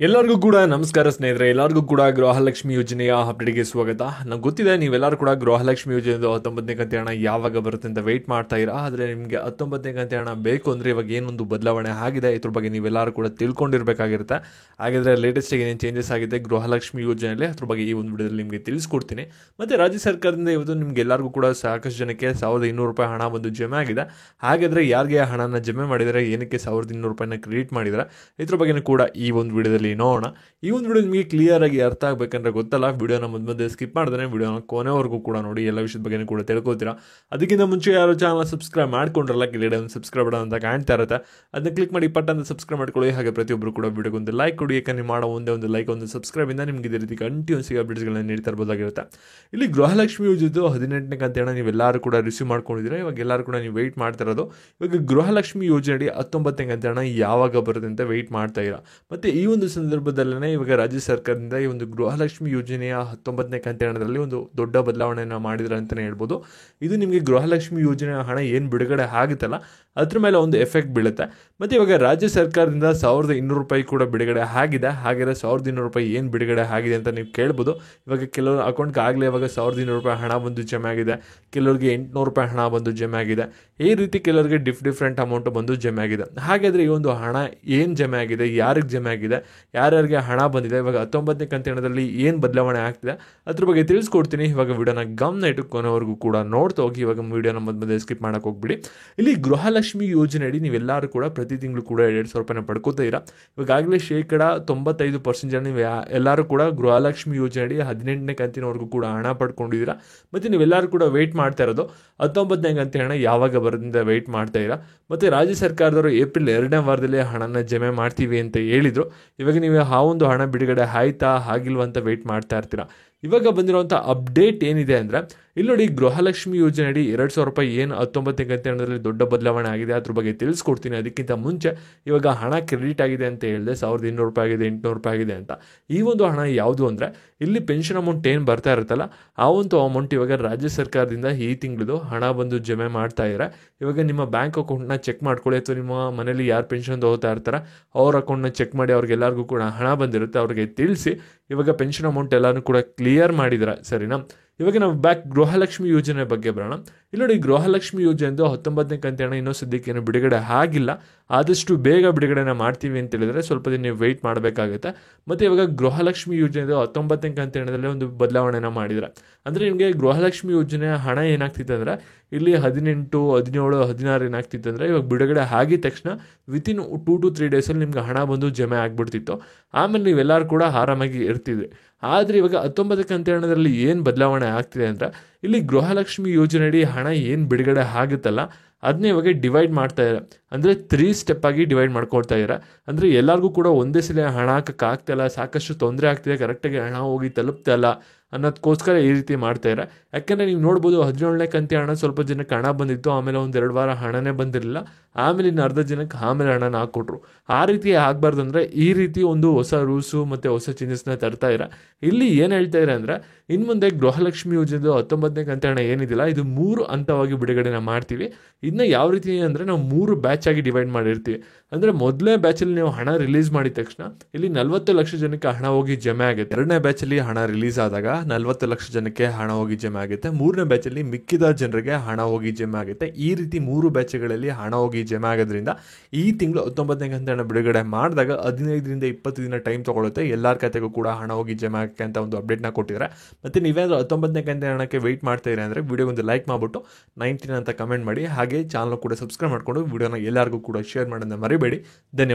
ಎಲ್ಲರಿಗೂ ಕೂಡ ನಮಸ್ಕಾರ ಸ್ನೇಹಿತರೆ. ಎಲ್ಲರಿಗೂ ಕೂಡ ಗೃಹಲಕ್ಷ್ಮಿ ಯೋಜನೆಯ ಅಪ್ಡೇಟ್ಗೆ ಸ್ವಾಗತ. ನಂಗೆ ಗೊತ್ತಿದೆ ನೀವೆಲ್ಲರೂ ಕೂಡ ಗೃಹಲಕ್ಷ್ಮಿ ಯೋಜನೆ 19ನೇ ಕಂತು ಹಣ ಯಾವಾಗ ಬರುತ್ತೆ ಅಂತ ವೆಯ್ಟ್ ಮಾಡ್ತಾ ಇರಾ. ಆದರೆ ನಿಮಗೆ 19ನೇ ಕಂತು ಹಣ ಬೇಕು ಅಂದರೆ ಇವಾಗ ಏನೊಂದು ಬದಲಾವಣೆ ಆಗಿದೆ ಇದ್ರ ಬಗ್ಗೆ ನೀವೆಲ್ಲರೂ ಕೂಡ ತಿಳ್ಕೊಂಡಿರಬೇಕಾಗಿರುತ್ತೆ. ಹಾಗಾದರೆ ಲೇಟೆಸ್ಟಾಗಿ ಏನೇನು ಚೇಂಜಸ್ ಆಗಿದೆ ಗೃಹಲಕ್ಷ್ಮಿ ಯೋಜನೆಯಲ್ಲಿ ಅದ್ರ ಬಗ್ಗೆ ಈ ಒಂದು ವಿಡಿಯೋದಲ್ಲಿ ನಿಮಗೆ ತಿಳಿಸ್ಕೊಡ್ತೀನಿ. ಮತ್ತು ರಾಜ್ಯ ಸರ್ಕಾರದಿಂದ ಇವತ್ತು ನಿಮ್ಗೆ ಎಲ್ಲರಿಗೂ ಕೂಡ ಸಾಕಷ್ಟು ಜನಕ್ಕೆ ₹1,200 ಹಣ ಬಂದು ಜಮೆ ಆಗಿದೆ. ಹಾಗಾದರೆ ಯಾರಿಗೆ ಹಣನ ಜಮೆ ಮಾಡಿದರೆ, ಏನಕ್ಕೆ ₹1,200 ಕ್ರೆಡಿಟ್ ಮಾಡಿದರೆ, ಇದ್ರ ಬಗ್ಗೆ ಕೂಡ ಈ ಒಂದು ವಿಡಿಯೋದಲ್ಲಿ ನೋಡೋಣ. ಈ ಒಂದು ವಿಡಿಯೋ ನಿಮಗೆ ಕ್ಲಿಯರ್ ಆಗಿ ಅರ್ಥ ಆಗಬೇಕಂದ್ರೆ ಗೊತ್ತಲ್ಲ, ವಿಡಿಯೋನ ಮಧ್ಯೆ ಸ್ಕಿಪ್ ಮಾಡಿದ್ರೆ ವಿಡಿಯೋನ ಕೊನೆವರೆಗೂ ಕೂಡ ನೋಡಿ, ಎಲ್ಲ ವಿಷಯದ ಬಗ್ಗೆ ಕೂಡ ತಿಳ್ಕೊತೀರಾ. ಅದಕ್ಕಿಂತ ಮುಂಚೆ ಯಾರು ಚಾನಲ್ ಸಬ್ಸ್ಕ್ರೈಬ್ ಮಾಡ್ಕೊಂಡ್ರಲ್ಲ, ಕೆಳಗಡೆ ಒಂದು ಸಬ್ಸ್ಕ್ರೈಬ್ ಬಟನ್ ಅಂತ ಕಾಣ್ತಾ ಇರುತ್ತೆ, ಅದನ್ನ ಕ್ಲಿಕ್ ಮಾಡಿ ಪಟ್ ಅಂತ ಸಬ್ಸ್ಕ್ರೈಬ್ ಮಾಡ್ಕೊಳ್ಳಿ. ಹಾಗೆ ಪ್ರತಿಯೊಬ್ಬರು ಕೂಡ ವಿಡಿಯೋಗೆ ಒಂದು ಲೈಕ್ ಕೊಡಿ. ಯಾಕಂದ್ರೆ ಮಾಡೋ ಒಂದು ಲೈಕ್ ಒಂದು ಸಬ್ಸ್ಕ್ರೈಬ್ ಇಂದ ನಿಮಗೆ ಇದೇ ರೀತಿ ಕಂಟಿನ್ಯೂಸ್ ಅಪ್ಡೇಟ್ಸ್ಗಳನ್ನ ನೀಡ್ತಾ ಇರ್ಬೋದಾಗಿರುತ್ತೆ. ಇಲ್ಲಿ ಗೃಹಲಕ್ಷ್ಮಿ ಯೋಜನೆ 18ನೇ ಕಂತು ಹಣ ನೀವೆಲ್ಲರೂ ಕೂಡ ರಿಸೀವ್ ಮಾಡ್ಕೊಂಡಿದ್ದೀರಾ. ಇವಾಗ ಎಲ್ಲರೂ ಕೂಡ ನೀವು ವೆಯ್ಟ್ ಮಾಡ್ತಾ ಇರೋದು ಇವಾಗ ಗೃಹಲಕ್ಷ್ಮಿ ಯೋಜನೆ 19ನೇ ಕಂತು ಹಣ ಯಾವಾಗ ಬರುತ್ತೆ ಅಂತ ವೆಯ್ಟ್ ಮಾಡ್ತಾ ಇರಾ. ಮತ್ತೆ ಈ ಒಂದು ಸಂದರ್ಭದಲ್ಲೇ ಇವಾಗ ರಾಜ್ಯ ಸರ್ಕಾರದಿಂದ ಈ ಒಂದು ಗೃಹಲಕ್ಷ್ಮಿ ಯೋಜನೆಯ 19ನೇ ಕಂತು ಹಣದಲ್ಲಿ ಒಂದು ದೊಡ್ಡ ಬದಲಾವಣೆಯನ್ನು ಮಾಡಿದ್ರೆ ಅಂತಲೇ ಹೇಳ್ಬೋದು. ಇದು ನಿಮಗೆ ಗೃಹಲಕ್ಷ್ಮಿ ಯೋಜನೆಯ ಹಣ ಏನು ಬಿಡುಗಡೆ ಆಗುತ್ತಲ್ಲ ಅದ್ರ ಮೇಲೆ ಒಂದು ಎಫೆಕ್ಟ್ ಬೀಳುತ್ತೆ. ಮತ್ತು ಇವಾಗ ರಾಜ್ಯ ಸರ್ಕಾರದಿಂದ ₹1,200 ಕೂಡ ಬಿಡುಗಡೆ ಆಗಿದೆ. ಹಾಗಾದರೆ ₹1,200 ಏನು ಬಿಡುಗಡೆ ಆಗಿದೆ ಅಂತ ನೀವು ಕೇಳ್ಬೋದು. ಇವಾಗ ಕೆಲವರು ಅಕೌಂಟ್ಗೆ ಆಗಲೇ ಇವಾಗ ₹1,200 ಹಣ ಬಂದು ಜಮೆ ಆಗಿದೆ, ಕೆಲವರಿಗೆ ₹800 ಹಣ ಬಂದು ಜಮೆ ಆಗಿದೆ. ಈ ರೀತಿ ಕೆಲವರಿಗೆ ಡಿಫ್ರೆಂಟ್ ಅಮೌಂಟ್ ಬಂದು ಜಮೆ ಆಗಿದೆ. ಹಾಗಾದರೆ ಈ ಒಂದು ಹಣ ಏನು ಜಮೆ ಆಗಿದೆ, ಯಾರಿಗೆ ಜಮೆ ಆಗಿದೆ, ಯಾರ್ಯಾರಿಗೆ ಹಣ ಬಂದಿದೆ, ಇವಾಗ 19ನೇ ಕಂತು ಹಣದಲ್ಲಿ ಏನು ಬದಲಾವಣೆ ಆಗ್ತಿದೆ ಅದ್ರ ಬಗ್ಗೆ ತಿಳಿಸ್ಕೊಡ್ತೀನಿ. ಇವಾಗ ವಿಡಿಯೋನ ಗಮನ ಇಟ್ಟು ಕೊನೆವರೆಗೂ ಕೂಡ ನೋಡ್ತಾ ಹೋಗಿ. ಇವಾಗ ವಿಡಿಯೋನ ಮಧ್ಯೆ ಸ್ಕಿಪ್ ಮಾಡಕ್ಕೆ ಹೋಗ್ಬಿಡಿ. ಇಲ್ಲಿ ಗೃಹಲಕ್ಷ್ಮಿ ಯೋಜನೆ ಅಡಿ ನೀವೆಲ್ಲರೂ ಕೂಡ ಪ್ರತಿ ತಿಂಗಳು ಕೂಡ ₹2,000 ಪಡ್ಕೋತಾ ಇರಾ. ಇವಾಗಲೇ 95% ಜನ ನೀವು ಎಲ್ಲರೂ ಕೂಡ ಗೃಹಲಕ್ಷ್ಮಿ ಯೋಜನೆ ಅಡಿ 18ನೇ ಕಂತಿನವರೆಗೂ ಕೂಡ ಹಣ ಪಡ್ಕೊಂಡಿದ್ದೀರಾ. ಮತ್ತು ನೀವೆಲ್ಲರೂ ಕೂಡ ವೆಯ್ಟ್ ಮಾಡ್ತಾ ಇರೋದು 19ನೇ ಕಂತು ಹಣ ಯಾವಾಗ ಬರೋದ್ರಿಂದ ವೆಯ್ಟ್ ಮಾಡ್ತಾ ಇರಾ. ಮತ್ತು ರಾಜ್ಯ ಸರ್ಕಾರದವರು ಏಪ್ರಿಲ್ 2ನೇ ವಾರದಲ್ಲಿ ಹಣನ ಜಮೆ ಮಾಡ್ತೀವಿ ಅಂತ ಹೇಳಿದರು. ಇವಾಗ ನೀವು ಆ ಒಂದು ಹಣ ಬಿಡುಗಡೆ ಆಯ್ತಾ ಆಗಿಲ್ವ ಅಂತ ವೆಯ್ಟ್ ಮಾಡ್ತಾ ಇರ್ತೀರಾ. ಇವಾಗ ಬಂದಿರುವಂಥ ಅಪ್ಡೇಟ್ ಏನಿದೆ ಅಂದರೆ, ಇಲ್ಲಿ ನೋಡಿ, ಗೃಹಲಕ್ಷ್ಮಿ ಯೋಜನೆ ಅಡಿ ₹2,000 ಏನು 19ನೇ ಕಂತು ಹಣದಲ್ಲಿ ದೊಡ್ಡ ಬದಲಾವಣೆ ಆಗಿದೆ ಅದ್ರ ಬಗ್ಗೆ ತಿಳಿಸ್ಕೊಡ್ತೀನಿ. ಅದಕ್ಕಿಂತ ಮುಂಚೆ ಇವಾಗ ಹಣ ಕ್ರೆಡಿಟ್ ಆಗಿದೆ ಅಂತ ಹೇಳಿದೆ, ₹1,200 ಆಗಿದೆ, ₹800 ಆಗಿದೆ ಅಂತ. ಈ ಒಂದು ಹಣ ಯಾವುದು ಅಂದರೆ, ಇಲ್ಲಿ ಪೆನ್ಷನ್ ಅಮೌಂಟ್ ಏನು ಬರ್ತಾ ಇರುತ್ತಲ್ಲ ಆ ಒಂದು ಅಮೌಂಟ್ ಇವಾಗ ರಾಜ್ಯ ಸರ್ಕಾರದಿಂದ ಈ ತಿಂಗಳದು ಹಣ ಬಂದು ಜಮೆ ಮಾಡ್ತಾ ಇದ್ದಾರೆ. ಇವಾಗ ನಿಮ್ಮ ಬ್ಯಾಂಕ್ ಅಕೌಂಟ್ನ ಚೆಕ್ ಮಾಡ್ಕೊಳ್ಳಿ, ಅಥವಾ ನಿಮ್ಮ ಮನೇಲಿ ಯಾರು ಪೆನ್ಷನ್ ತಗೋತಾ ಇರ್ತಾರೆ ಅವ್ರ ಅಕೌಂಟ್ನ ಚೆಕ್ ಮಾಡಿ, ಅವ್ರಿಗೆಲ್ಲರಿಗೂ ಕೂಡ ಹಣ ಬಂದಿರುತ್ತೆ ಅವ್ರಿಗೆ ತಿಳಿಸಿ ಇವಾಗ ಪೆನ್ಷನ್ ಅಮೌಂಟ್ ಎಲ್ಲನೂ ಕೂಡ ಕ್ಲಿಯರ್ ಮಾಡಿದ್ರೆ ಸರಿನಾ. ಇವಾಗ ನಾವು ಗೃಹಲಕ್ಷ್ಮಿ ಯೋಜನೆ ಬಗ್ಗೆ ಬರೋಣ. ಇಲ್ಲಿ ನೋಡಿ, ಗೃಹಲಕ್ಷ್ಮಿ ಯೋಜನೆದು 19ನೇ ಕಂತು ಹಣ ಇನ್ನೂ ಸದ್ಯಕ್ಕೆ ಏನು ಬಿಡುಗಡೆ ಆಗಿಲ್ಲ. ಆದಷ್ಟು ಬೇಗ ಬಿಡುಗಡೆನ ಮಾಡ್ತೀವಿ ಅಂತ ಹೇಳಿದ್ರೆ ಸ್ವಲ್ಪ ದಿನ ನೀವು ವೆಯ್ಟ್ ಮಾಡಬೇಕಾಗುತ್ತೆ. ಮತ್ತು ಇವಾಗ ಗೃಹಲಕ್ಷ್ಮಿ ಯೋಜನೆದು 19ನೇ ಕಂತು ಹಣದಲ್ಲಿ ಒಂದು ಬದಲಾವಣೆನ ಮಾಡಿದರೆ, ಅಂದರೆ ನಿಮಗೆ ಗೃಹಲಕ್ಷ್ಮಿ ಯೋಜನೆಯ ಹಣ ಏನಾಗ್ತಿತ್ತು ಅಂದರೆ, ಇಲ್ಲಿ 18, 17, 16 ಏನಾಗ್ತಿತ್ತು ಅಂದರೆ, ಇವಾಗ ಬಿಡುಗಡೆ ಆಗಿದ ತಕ್ಷಣ ವಿತಿನ್ 2 to 3 ಡೇಸಲ್ಲಿ ನಿಮ್ಗೆ ಹಣ ಬಂದು ಜಮೆ ಆಗಿಬಿಡ್ತಿತ್ತು. ಆಮೇಲೆ ನೀವೆಲ್ಲರೂ ಕೂಡ ಆರಾಮಾಗಿ ಇರ್ತಿದ್ರಿ. ಆದರೆ ಇವಾಗ 19ನೇ ಕಂತು ಹಣದಲ್ಲಿ ಏನು ಬದಲಾವಣೆ ಆಗ್ತಿದೆ ಅಂದರೆ, ಇಲ್ಲಿ ಗೃಹಲಕ್ಷ್ಮಿ ಯೋಜನೆ ಅಡಿ ಹಣ ಏನು ಬಿಡುಗಡೆ ಆಗುತ್ತಲ್ಲ ಅದನ್ನೇ ಇವಾಗ ಡಿವೈಡ್ ಮಾಡ್ತಾ ಇದ್ದಾರೆ. ಅಂದರೆ 3 ಸ್ಟೆಪ್ ಆಗಿ ಡಿವೈಡ್ ಮಾಡ್ಕೊಳ್ತಾ ಇದ್ದಾರೆ. ಅಂದರೆ ಎಲ್ಲರಿಗೂ ಕೂಡ ಒಂದೇ ಸಲ ಹಣ ಹಾಕೋಕ್ಕಾಗ್ತಾಯಿಲ್ಲ, ಸಾಕಷ್ಟು ತೊಂದರೆ ಆಗ್ತಿದೆ, ಕರೆಕ್ಟಾಗಿ ಹಣ ಹೋಗಿ ತಲುಪ್ತಾ ಇಲ್ಲ ಅನ್ನೋದಕ್ಕೋಸ್ಕರ ಈ ರೀತಿ ಮಾಡ್ತಾಯಿದ್ದಾರೆ. ಯಾಕೆಂದರೆ ನೀವು ನೋಡ್ಬೋದು, 17ನೇ ಕಂತು ಹಣ ಸ್ವಲ್ಪ ಜನಕ್ಕೆ ಹಣ ಬಂದಿತ್ತು, ಆಮೇಲೆ 1-2 ವಾರ ಹಣನೇ ಬಂದಿರಲಿಲ್ಲ, ಆಮೇಲೆ ಇನ್ನು ಅರ್ಧ ಜನಕ್ಕೆ ಆಮೇಲೆ ಹಣನ ಹಾಕ್ಕೊಟ್ರು. ಆ ರೀತಿ ಆಗಬಾರ್ದು ಅಂದರೆ ಈ ರೀತಿ ಒಂದು ಹೊಸ ರೂಲ್ಸು ಮತ್ತು ಹೊಸ ಚೇಂಜಸ್ನ ತರ್ತಾ ಇದ್ದಾರೆ. ಇಲ್ಲಿ ಏನು ಹೇಳ್ತಾ ಇದ್ದಾರೆ ಅಂದರೆ, ಇನ್ನು ಮುಂದೆ ಗೃಹಲಕ್ಷ್ಮಿ ಯೋಜನೆದು 19ನೇ ಕಂತು ಹಣ ಏನಿದಿಲ್ಲ ಇದು 3 ಹಂತವಾಗಿ ಬಿಡುಗಡೆನ ಮಾಡ್ತೀವಿ. ಇದನ್ನ ಯಾವ ರೀತಿ ಅಂದರೆ, ನಾವು 3 ಬ್ಯಾಚ್ ಆಗಿ ಡಿವೈಡ್ ಮಾಡಿರ್ತೀವಿ. ಅಂದರೆ ಮೊದಲನೇ ಬ್ಯಾಚಲ್ಲಿ ನೀವು ಹಣ ರಿಲೀಸ್ ಮಾಡಿದ ತಕ್ಷಣ ಇಲ್ಲಿ 40 ಲಕ್ಷ ಜನಕ್ಕೆ ಹಣ ಹೋಗಿ ಜಮೆ ಆಗುತ್ತೆ. 2ನೇ ಬ್ಯಾಚಲ್ಲಿ ಹಣ ರಿಲೀಸ್ ಆದಾಗ 40 ಲಕ್ಷ ಜನಕ್ಕೆ ಹಣ ಹೋಗಿ ಜಮೆ ಆಗುತ್ತೆ. 3ನೇ ಬ್ಯಾಚಲ್ಲಿ ಮಿಕ್ಕಿದ ಜನರಿಗೆ ಹಣ ಹೋಗಿ ಜಮೆ ಆಗುತ್ತೆ. ಈ ರೀತಿ 3 ಬ್ಯಾಚ್ಗಳಲ್ಲಿ ಹಣ ಹೋಗಿ ಜಮೆ ಆಗೋದ್ರಿಂದ ಈ ತಿಂಗಳು 19ನೇ ಕಂತು ಹಣ ಬಿಡುಗಡೆ ಮಾಡಿದಾಗ 15ರಿಂದ 20 ದಿನ ಟೈಮ್ ತೊಗೊಳುತ್ತೆ ಎಲ್ಲರ ಖಾತೆಗೂ ಕೂಡ ಹಣ ಹೋಗಿ ಜಮೆ ಆಗೋಕ್ಕೆ ಅಂತ ಒಂದು ಅಪ್ಡೇಟ್ನ ಕೊಟ್ಟಿದ್ದಾರೆ. ಮತ್ತು ನೀವೇನಾದರೂ 19ನೇ ಕಂತು ಹಣಕ್ಕೆ ವೆಯ್ಟ್ ಮಾಡ್ತಾ ಇದ್ದೀರಾ ಅಂದರೆ ವಿಡಿಯೋಗೊಂದು ಲೈಕ್ ಮಾಡಿಬಿಟ್ಟು 19 ಅಂತ ಕಮೆಂಟ್ ಮಾಡಿ. ಹಾಗೆ ಚಾನಲ್ ಕೂಡ ಸಬ್ಸ್ಕ್ರೈಬ್ ಮಾಡಿಕೊಂಡು ವಿಡಿಯೋನ ಎಲ್ಲರಿಗೂ ಕೂಡ ಶೇರ್ ಮಾಡೋದನ್ನ ಮರಿಬೇಡಿ. ಧನ್ಯವಾದ.